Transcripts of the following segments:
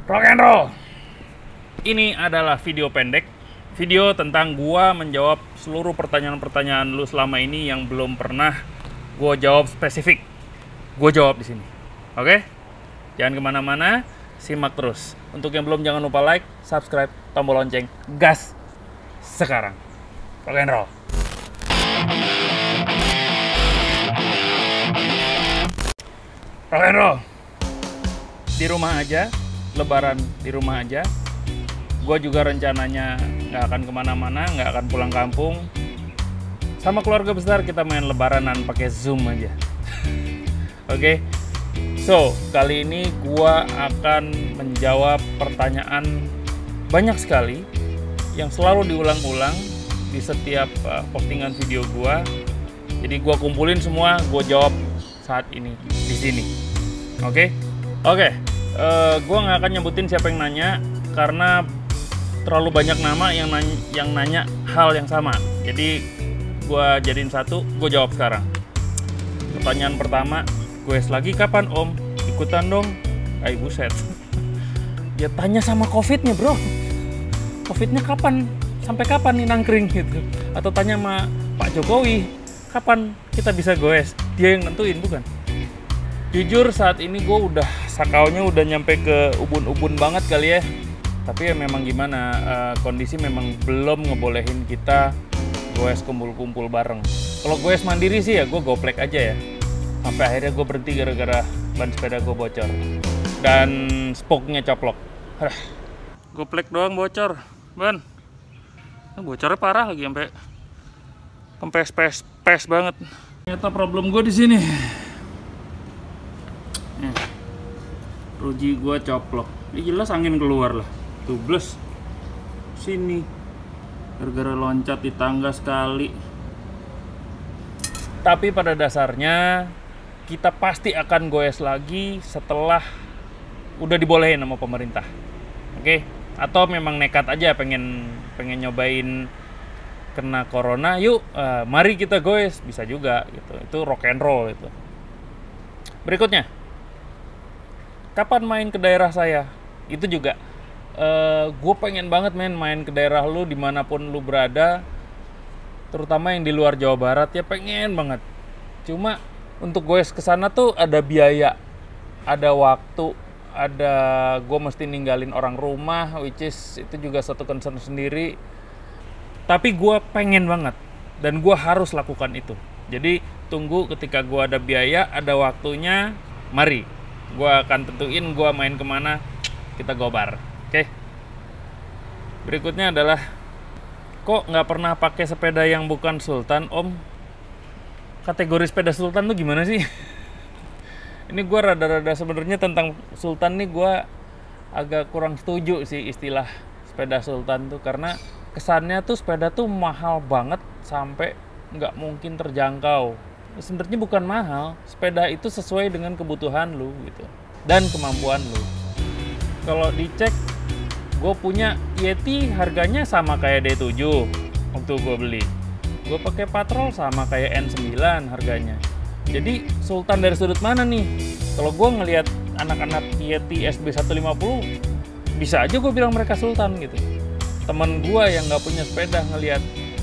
Rock and roll. Ini adalah video pendek, video tentang gua menjawab seluruh pertanyaan-pertanyaan lu selama ini yang belum pernah gua jawab spesifik. Gua jawab di sini. Oke? Jangan kemana-mana, simak terus. Untuk yang belum, jangan lupa like, subscribe, tombol lonceng, gas sekarang. Rock and roll. Rock and roll. Di rumah aja, lebaran di rumah aja. Gue juga rencananya nggak akan kemana-mana, nggak akan pulang kampung. Sama keluarga besar kita main lebaranan pakai Zoom aja. Oke? So, kali ini gue akan menjawab pertanyaan banyak sekali yang selalu diulang-ulang di setiap postingan video gue. Jadi gue kumpulin semua, gue jawab saat ini di sini. Oke? Gue nggak akan nyebutin siapa yang nanya karena terlalu banyak nama yang nanya hal yang sama. Jadi gue jadiin satu, gue jawab sekarang. Pertanyaan pertama, goes lagi kapan om? Ikutan dong. Ay buset. Ya tanya sama covidnya bro. Covidnya kapan? Sampai kapan nih nangkring gitu? Atau tanya sama Pak Jokowi, kapan kita bisa goes? Dia yang nentuin bukan? Jujur saat ini gue udah sakaunya udah nyampe ke ubun-ubun banget kali ya. Tapi ya memang gimana, kondisi memang belum ngebolehin kita goes kumpul-kumpul bareng. Kalau goes mandiri sih ya gue goplek aja ya. Sampai akhirnya gue berhenti gara-gara ban sepeda gue bocor. Dan spoknya coplok. Goplek doang bocor, ban. Bocornya parah lagi sampai kempes banget. Ternyata problem gue di sini. Ruji gua coplok. Ini jelas angin keluar lah. Tubles sini gara-gara loncat di tangga sekali. Tapi pada dasarnya kita pasti akan goes lagi setelah udah dibolehin sama pemerintah. Oke? Atau memang nekat aja pengen nyobain kena corona, yuk mari kita goes, bisa juga gitu. Itu rock and roll itu. Berikutnya, kapan main ke daerah saya? Itu juga gue pengen banget main ke daerah lu dimanapun lu berada, terutama yang di luar Jawa Barat ya pengen banget. Cuma untuk goes ke sana tuh ada biaya, ada waktu, ada gue mesti ninggalin orang rumah, which is itu juga satu concern sendiri. Tapi gue pengen banget dan gue harus lakukan itu. Jadi tunggu ketika gue ada biaya, ada waktunya, mari. Gue akan tentuin gue main kemana, kita gobar. Oke. Berikutnya adalah, kok nggak pernah pakai sepeda yang bukan Sultan om? Kategori sepeda Sultan tuh gimana sih? Ini gue rada-rada sebenarnya tentang Sultan nih gue agak kurang setuju sih istilah sepeda Sultan tuh, karena kesannya tuh sepeda tuh mahal banget sampai nggak mungkin terjangkau. Sebenarnya bukan mahal, sepeda itu sesuai dengan kebutuhan lu gitu dan kemampuan lu. Kalau dicek, gue punya Yeti harganya sama kayak D7 waktu gue beli. Gue pakai Patrol sama kayak N9 harganya. Jadi Sultan dari sudut mana nih? Kalau gue ngelihat anak-anak Yeti SB150, bisa aja gue bilang mereka Sultan gitu. Temen gue yang nggak punya sepeda ngelihat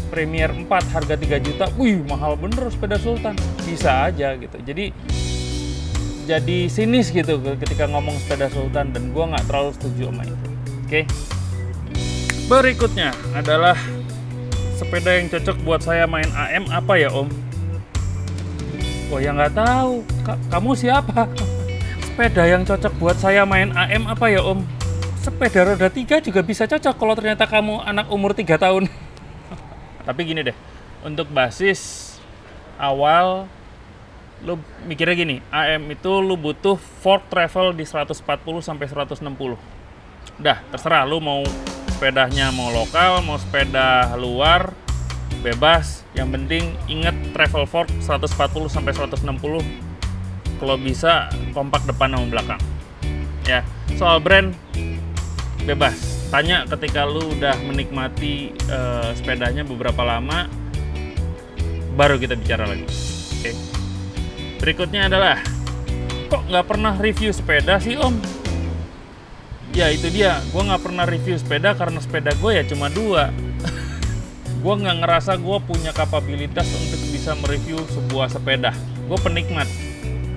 Premier 4 harga 3 juta, wih mahal bener sepeda Sultan, bisa aja gitu. Jadi sinis gitu ketika ngomong sepeda Sultan, dan gue nggak terlalu setuju sama itu. Oke. Berikutnya adalah sepeda yang cocok buat saya main AM apa ya om? Oh ya nggak tahu. Kamu siapa? Sepeda yang cocok buat saya main AM apa ya om? Sepeda roda 3 juga bisa cocok kalau ternyata kamu anak umur 3 tahun. Tapi gini deh, untuk basis awal, lu mikirnya gini, AM itu lu butuh fork travel di 140 sampai 160. Udah, terserah lu mau sepedanya mau lokal, mau sepeda luar, bebas. Yang penting inget travel fork 140 sampai 160. Kalau bisa kompak depan sama belakang. Ya, soal brand bebas. Tanya ketika lu udah menikmati sepedanya beberapa lama, baru kita bicara lagi. Oke. Berikutnya adalah, kok nggak pernah review sepeda sih om? Ya itu dia, gue nggak pernah review sepeda karena sepeda gue ya cuma 2. Gue nggak ngerasa gue punya kapabilitas untuk bisa mereview sebuah sepeda. Gue penikmat,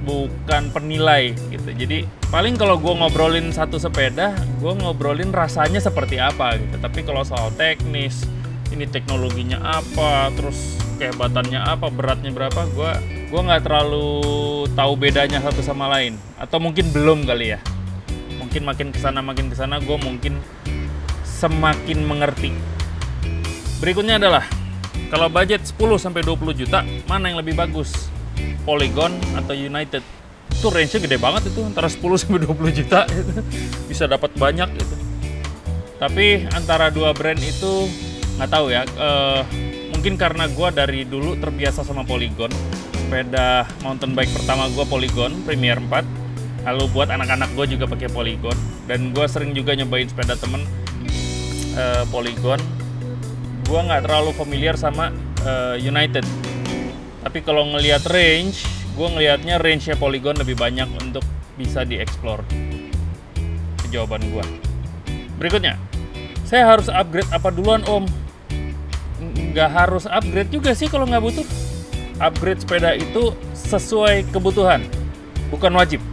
bukan penilai gitu. Jadi paling kalau gue ngobrolin satu sepeda, gue ngobrolin rasanya seperti apa gitu. Tapi kalau soal teknis, ini teknologinya apa, terus kehebatannya apa, beratnya berapa, gue nggak terlalu tahu bedanya satu sama lain. Atau mungkin belum kali ya. Mungkin makin kesana gue mungkin semakin mengerti. Berikutnya adalah kalau budget 10-20 juta, mana yang lebih bagus? Polygon atau United? Itu range-nya gede banget itu, antara 10-20 juta gitu. Bisa dapat banyak gitu. Tapi antara dua brand itu nggak tahu ya. Mungkin karena gue dari dulu terbiasa sama Polygon. Sepeda mountain bike pertama gue Polygon Premier 4. Lalu buat anak-anak gue juga pakai Polygon, dan gue sering juga nyobain sepeda temen Polygon. Gue nggak terlalu familiar sama United, tapi kalau ngelihat range, gue ngelihatnya range-nya Polygon lebih banyak untuk bisa dieksplor. Itu jawaban gue. Berikutnya, saya harus upgrade apa duluan om? Nggak harus upgrade juga sih kalau nggak butuh. Upgrade sepeda itu sesuai kebutuhan, bukan wajib.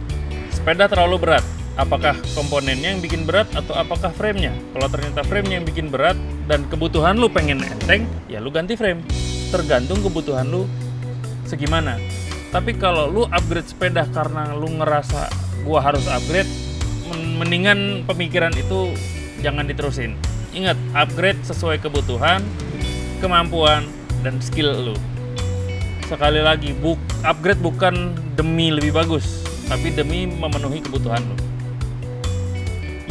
Sepeda terlalu berat, apakah komponennya yang bikin berat atau apakah frame-nya? Kalau ternyata frame-nya yang bikin berat dan kebutuhan lu pengen enteng, ya lu ganti frame. Tergantung kebutuhan lu segimana. Tapi kalau lu upgrade sepeda karena lu ngerasa gua harus upgrade, mendingan pemikiran itu jangan diterusin. Ingat, upgrade sesuai kebutuhan, kemampuan, dan skill lu. Sekali lagi, upgrade bukan demi lebih bagus, tapi demi memenuhi kebutuhan lo.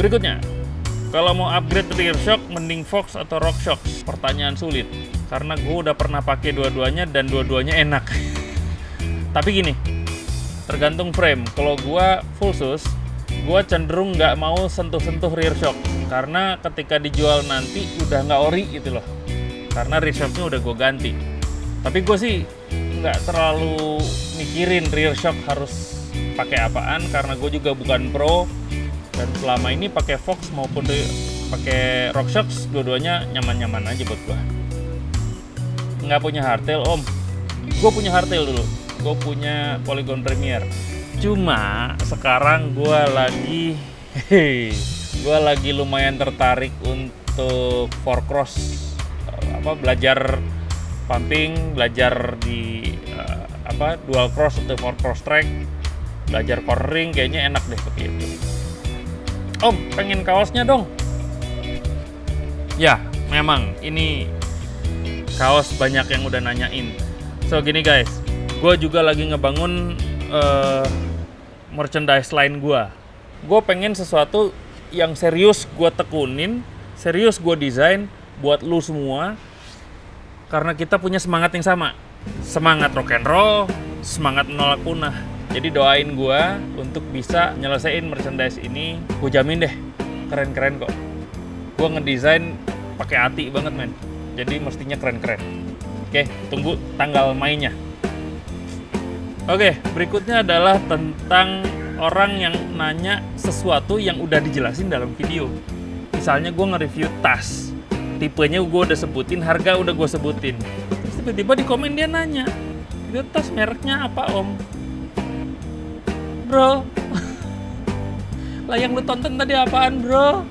Berikutnya, kalau mau upgrade rear shock, mending Fox atau RockShox? Pertanyaan sulit, karena gue udah pernah pakai dua-duanya dan dua-duanya enak. Tapi gini, tergantung frame. Kalau gue full sus, gue cenderung nggak mau sentuh-sentuh rear shock, karena ketika dijual nanti udah nggak ori gitu loh. Karena rear shocknya udah gue ganti. Tapi gue sih nggak terlalu mikirin rear shock harus pakai apaan, karena gue juga bukan pro, dan selama ini pakai Fox maupun pakai RockShox, dua-duanya nyaman-nyaman aja buat gue. Nggak punya hardtail om, gue punya hardtail dulu, gue punya Polygon Premier. Cuma sekarang gue lagi lumayan tertarik untuk 4Cross, belajar pumping, belajar di dual cross atau 4Cross track. Belajar cornering, kayaknya enak deh pakai itu. Om, pengen kaosnya dong. Ya, memang ini kaos banyak yang udah nanyain. So gini guys, gue juga lagi ngebangun merchandise line gue. Gue pengen sesuatu yang serius gue tekunin, serius gue desain buat lu semua, karena kita punya semangat yang sama. Semangat rock and roll, semangat menolak punah. Jadi doain gue untuk bisa nyelesain merchandise ini. Gue jamin deh, keren-keren kok. Gue ngedesain pakai hati banget men. Jadi mestinya keren-keren. Oke, tunggu tanggal mainnya. Oke, berikutnya adalah tentang orang yang nanya sesuatu yang udah dijelasin dalam video. Misalnya gue nge-review tas, tipenya gue udah sebutin, harga udah gue sebutin. Terus tiba-tiba di komen dia nanya, itu tas mereknya apa om? Bro, lah yang lu tonton tadi apaan bro?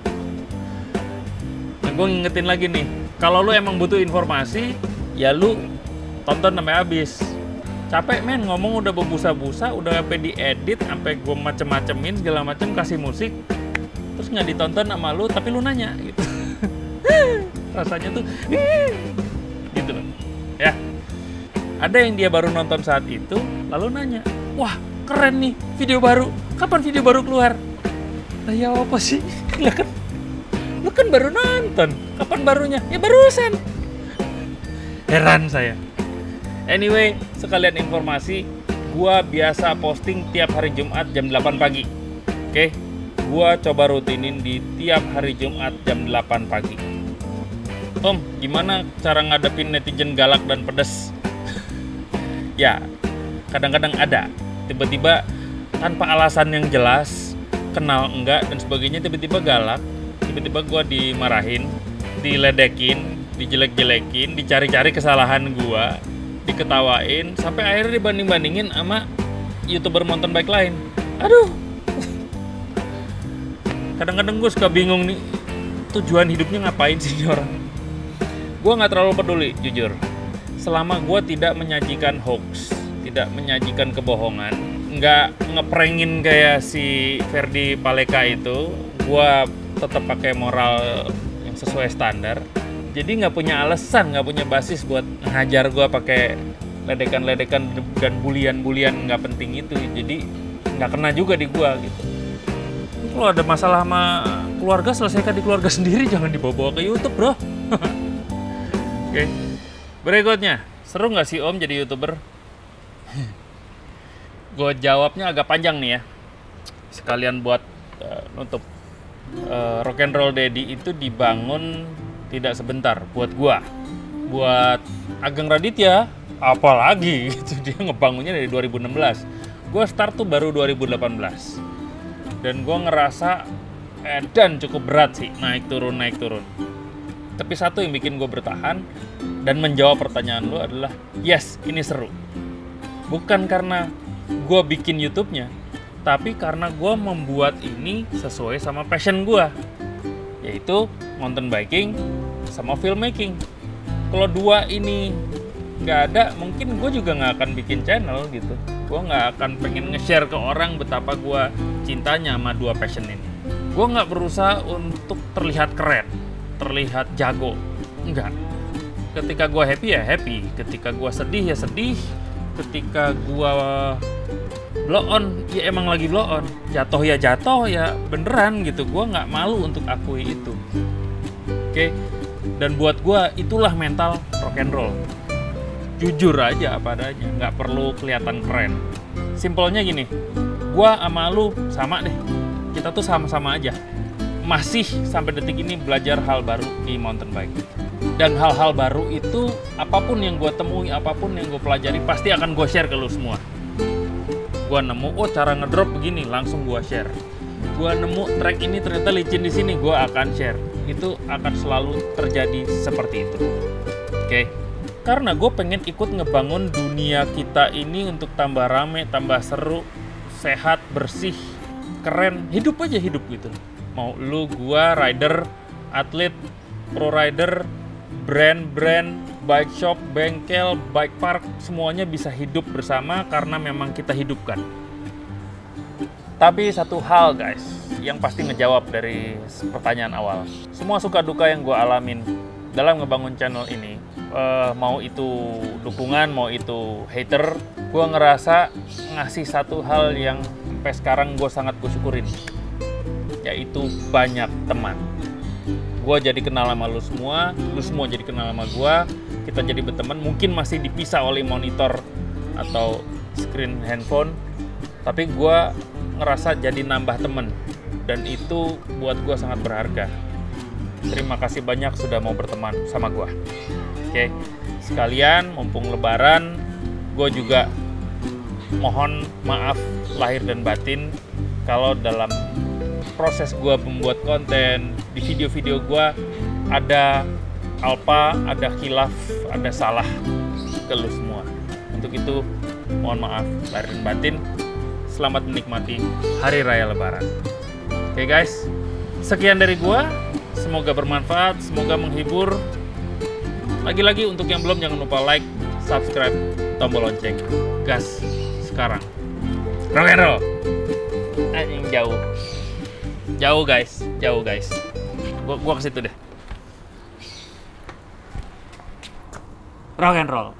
Nah, gue ngingetin lagi nih, kalau lu emang butuh informasi, ya lu tonton sampai habis. Capek men, ngomong udah berbusa-busa, udah sampai diedit, sampai gue macem-macemin segala macem, kasih musik, terus nggak ditonton sama lu, tapi lu nanya gitu. Rasanya tuh gitu loh. Ya, ada yang dia baru nonton saat itu, lalu nanya, wah keren nih video baru, kapan video baru keluar? Nah ya apa sih? Lu kan baru nonton, kapan barunya? Ya barusan. Heran saya. Anyway, sekalian informasi, gua biasa posting tiap hari Jumat jam 8 pagi. Oke, gua coba rutinin di tiap hari Jumat jam 8 pagi. Om, gimana cara ngadepin netizen galak dan pedes? Ya, kadang-kadang ada. Tiba-tiba tanpa alasan yang jelas, kenal enggak dan sebagainya, tiba-tiba galak, tiba-tiba gue dimarahin, diledekin, dijelek-jelekin, dicari-cari kesalahan gue, diketawain, sampai akhirnya dibanding-bandingin sama YouTuber mountain bike lain. Aduh, kadang-kadang gue suka bingung nih, tujuan hidupnya ngapain sih ini orang. Gue nggak terlalu peduli, jujur, selama gue tidak menyajikan hoax, tidak menyajikan kebohongan, nggak ngeprengin kayak si Ferdi Paleka itu. Gue tetap pakai moral yang sesuai standar, jadi nggak punya alasan, nggak punya basis buat ngajar gue pakai ledekan-ledekan dan bulian-bulian nggak penting itu. Jadi nggak kena juga di gue gitu. Kalau ada masalah sama keluarga, selesaikan di keluarga sendiri, jangan dibawa-bawa ke YouTube, bro. Oke. Berikutnya, seru nggak sih Om jadi YouTuber? Gue jawabnya agak panjang nih ya, sekalian buat nutup. Rock and Roll Daddy itu dibangun tidak sebentar buat gua, buat Ageng Raditya apalagi gitu, dia ngebangunnya dari 2016. Gua start tuh baru 2018 dan gua ngerasa dan cukup berat sih, naik turun. Tapi satu yang bikin gue bertahan dan menjawab pertanyaan lu adalah yes, ini seru. Bukan karena gue bikin YouTube-nya, tapi karena gue membuat ini sesuai sama passion gue, yaitu mountain biking sama filmmaking. Kalau dua ini nggak ada, mungkin gue juga nggak akan bikin channel gitu. Gue nggak akan pengen nge-share ke orang betapa gue cintanya sama dua passion ini. Gue nggak berusaha untuk terlihat keren, terlihat jago, enggak. Ketika gue happy ya happy, ketika gue sedih ya sedih, ketika gue blow on ya emang lagi blow on, jatuh ya beneran gitu. Gue nggak malu untuk akui itu. Oke. Dan buat gue itulah mental rock and roll. Jujur aja apa adanya, nggak perlu kelihatan keren. Simpelnya gini, gue sama lu sama deh, kita tuh sama-sama aja masih sampai detik ini belajar hal baru di mountain bike. Dan hal-hal baru itu apapun yang gue temui, apapun yang gue pelajari, pasti akan gue share ke lu semua. Gue nemu, oh cara ngedrop begini, langsung gue share. Gue nemu track ini ternyata licin di sini, gue akan share. Itu akan selalu terjadi seperti itu. Oke. Karena gue pengen ikut ngebangun dunia kita ini untuk tambah rame, tambah seru, sehat, bersih, keren. Hidup aja hidup gitu. Mau lu, gua, rider, atlet, pro rider, brand, bike shop, bengkel, bike park, semuanya bisa hidup bersama karena memang kita hidupkan. Tapi satu hal guys, yang pasti ngejawab dari pertanyaan awal. Semua suka duka yang gua alamin dalam ngebangun channel ini, mau itu dukungan, mau itu hater, gua ngerasa ngasih satu hal yang sampai sekarang gua sangat syukurin, yaitu banyak teman. Gue jadi kenal sama lu semua jadi kenal sama gue, kita jadi berteman. Mungkin masih dipisah oleh monitor atau screen handphone, tapi gue ngerasa jadi nambah temen, dan itu buat gue sangat berharga. Terima kasih banyak sudah mau berteman sama gue. Oke, sekalian mumpung lebaran, gue juga mohon maaf lahir dan batin kalau dalam proses gue membuat konten, di video-video gue ada alpa, ada khilaf, ada salah ke lu semua. Untuk itu mohon maaf lahir dan batin. Selamat menikmati Hari Raya Lebaran. Oke guys, sekian dari gue. Semoga bermanfaat, semoga menghibur. Lagi-lagi untuk yang belum, jangan lupa like, subscribe, tombol lonceng. Gas sekarang. Rock and roll. Anjing jauh. Jauh guys. Gua ke situ deh. Rock and roll.